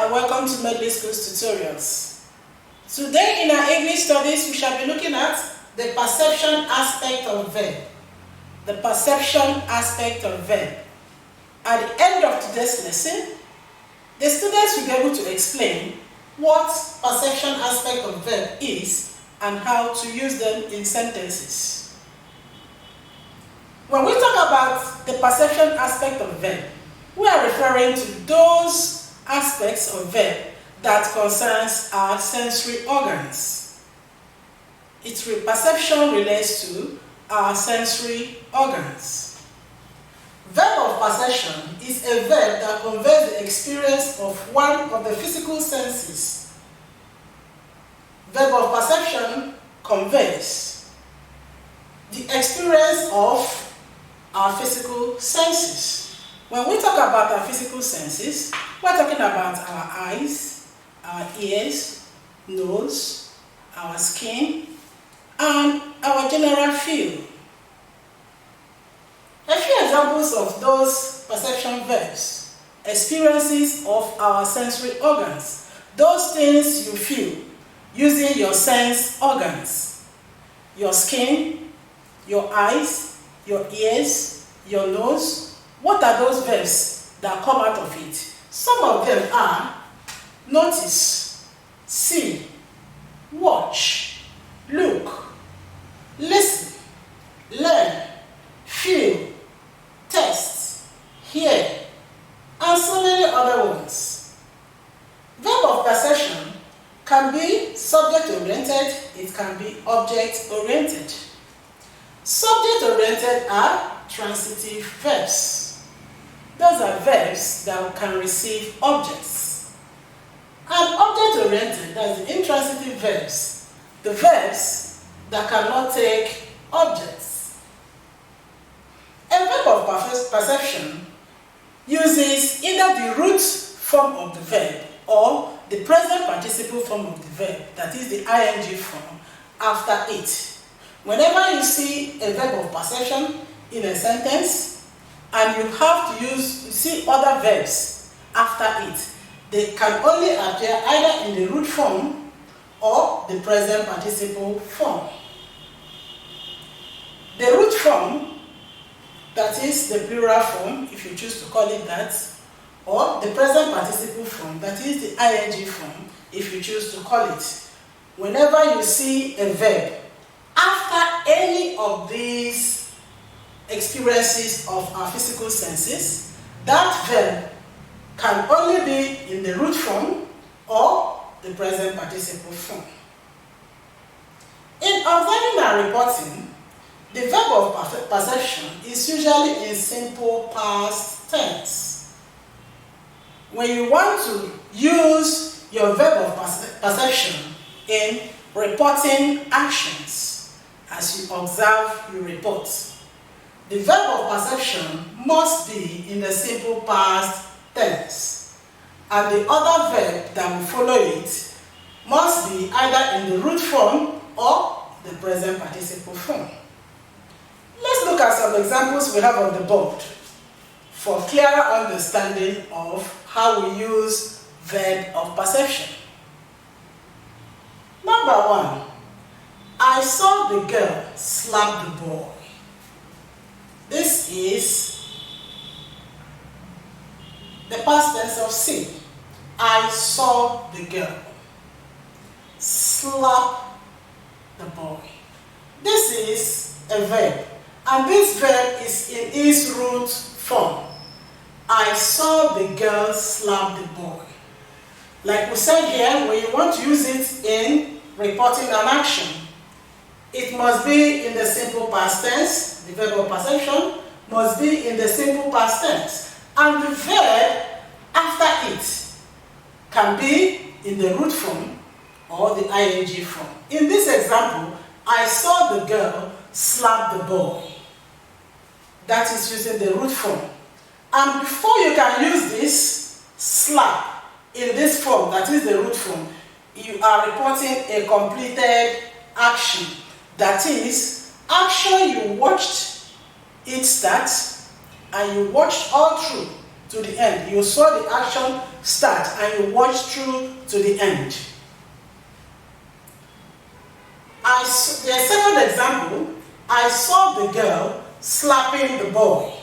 and welcome to Medley Schools Tutorials. Today in our English studies we shall be looking at the perception aspect of verb. The perception aspect of verb. At the end of today's lesson, the students will be able to explain what perception aspect of verb is and how to use them in sentences. When we talk about the perception aspect of verb, we are referring to those aspects of verb that concerns our sensory organs. Its perception relates to our sensory organs. Verb of perception is a verb that conveys the experience of one of the physical senses. Verb of perception conveys the experience of our physical senses. When we talk about our physical senses, we're talking about our eyes, our ears, nose, our skin, and our general feel. A few examples of those perception verbs: experiences of our sensory organs, those things you feel using your sense organs, your skin, your eyes, your ears, your nose. What are those verbs that come out of it? Some of them are notice, see, watch, look, listen, learn, feel, taste, hear, and so many other ones. Verb of perception can be subject-oriented, it can be object-oriented. Subject-oriented are transitive verbs. Those are verbs that can receive objects. And object-oriented, that's the intransitive verbs, the verbs that cannot take objects. A verb of perception uses either the root form of the verb or the present participle form of the verb, that is the ing form, after it. Whenever you see a verb of perception in a sentence, and you have to see other verbs after it, they can only appear either in the root form or the present participle form. The root form, that is the plural form, if you choose to call it that, or the present participle form, that is the ing form, if you choose to call it. Whenever you see a verb after any of these experiences of our physical senses, that verb can only be in the root form or the present participle form. In observing and reporting, the verb of perception is usually in simple past tense. When you want to use your verb of perception in reporting actions, as you observe, you report, the verb of perception must be in the simple past tense, and the other verb that will follow it must be either in the root form or the present participle form. Let's look at some examples we have on the board for clearer understanding of how we use verb of perception. Number one, I saw the girl slap the boy. This is the past tense of see. I saw the girl slap the boy. This is a verb, and this verb is in its root form. I saw the girl slap the boy. Like we said here, when you want to use it in reporting an action, it must be in the simple past tense. The verb of perception must be in the simple past tense. And the verb after it can be in the root form or the ing form. In this example, I saw the girl slap the boy. That is using the root form. And before you can use this slap in this form, that is the root form, you are reporting a completed action. That is, action you watched it start and you watched all through to the end. You saw the action start and you watched through to the end. The second example, I saw the girl slapping the boy.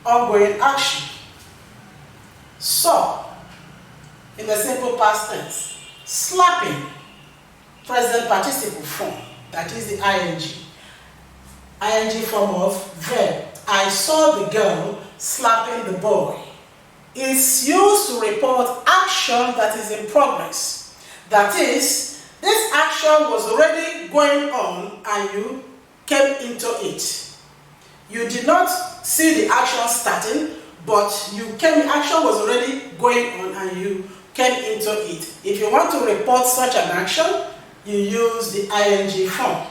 Ongoing action. Saw, in the simple past tense. Slapping, present participle form, that is the ing. Ing form of verb. I saw the girl slapping the boy. It's used to report action that is in progress. That is, this action was already going on and you came into it. You did not see the action starting, but the action was already going on and you came into it. If you want to report such an action, you use the ing form.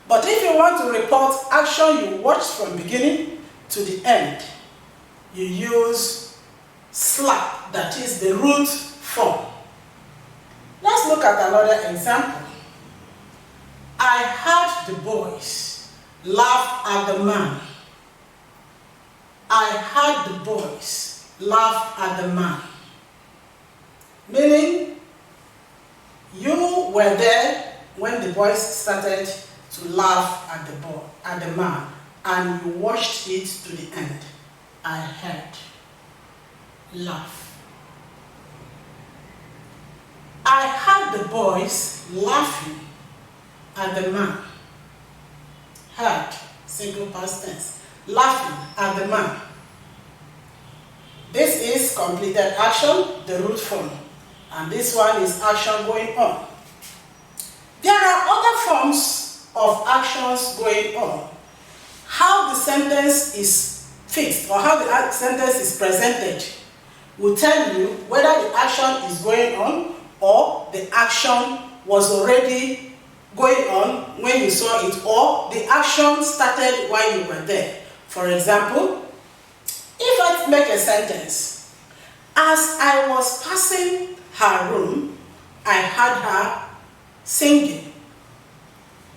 But if you want to report action you watched from beginning to the end, you use slap, that is the root form. Let's look at another example. I heard the boys laugh at the man. I heard the boys laugh at the man. Meaning, you were there when the boys started to laugh at the man, and you watched it to the end. I heard. Laugh. I heard the boys laughing at the man. Heard, single past tense. Laughing at the man. This is completed action, the root form. And this one is action going on. There are other forms of actions going on. How the sentence is fixed or how the sentence is presented will tell you whether the action is going on or the action was already going on when you saw it, or the action started while you were there. For example, if I make a sentence, as I was passing her room, I heard her singing.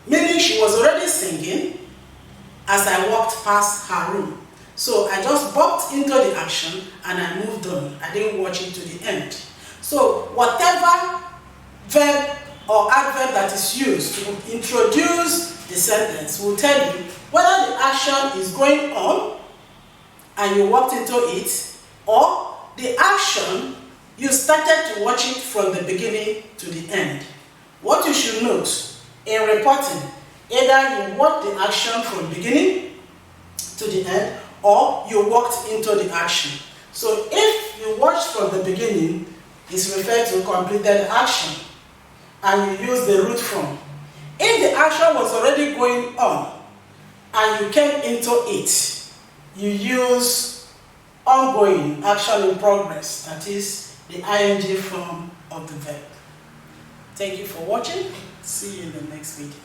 Meaning she was already singing as I walked past her room. So I just bumped into the action and I moved on. I didn't watch it to the end. So whatever verb or adverb that is used to introduce the sentence will tell you whether the action is going on and you walked into it, or the action you started to watch it from the beginning to the end. What you should note in reporting, either you watch the action from beginning to the end, or you walked into the action. So if you watched from the beginning, it's referred to completed action, and you use the root form. If the action was already going on and you came into it, you use ongoing, action in progress, that is the ing form of the verb. Thank you for watching. See you in the next video.